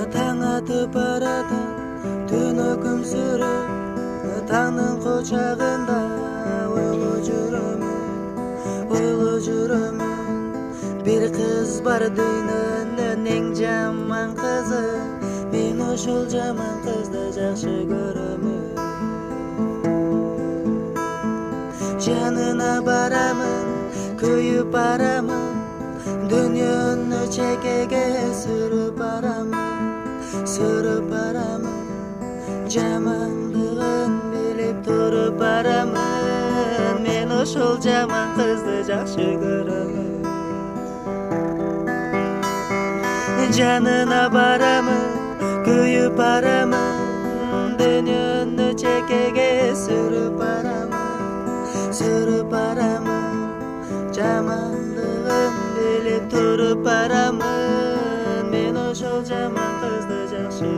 таң атып барады түн күмсіреп таңның құшағында ойлы жүремін бір қыз бар дүниенің ең жаман қызы мен ошол жаман қызды жақсы көремін жанына барамын күйіп барамын дүниені чекеге сүріп барамын жамандығын біліп тұрып барамын мен ошол жаман қызды жақсы көремін жанына барамын күйіп барамын дүниені чекеге сүріп барамын жамандығын біліп тұрып барамын мен ошол жаман қызды жақсы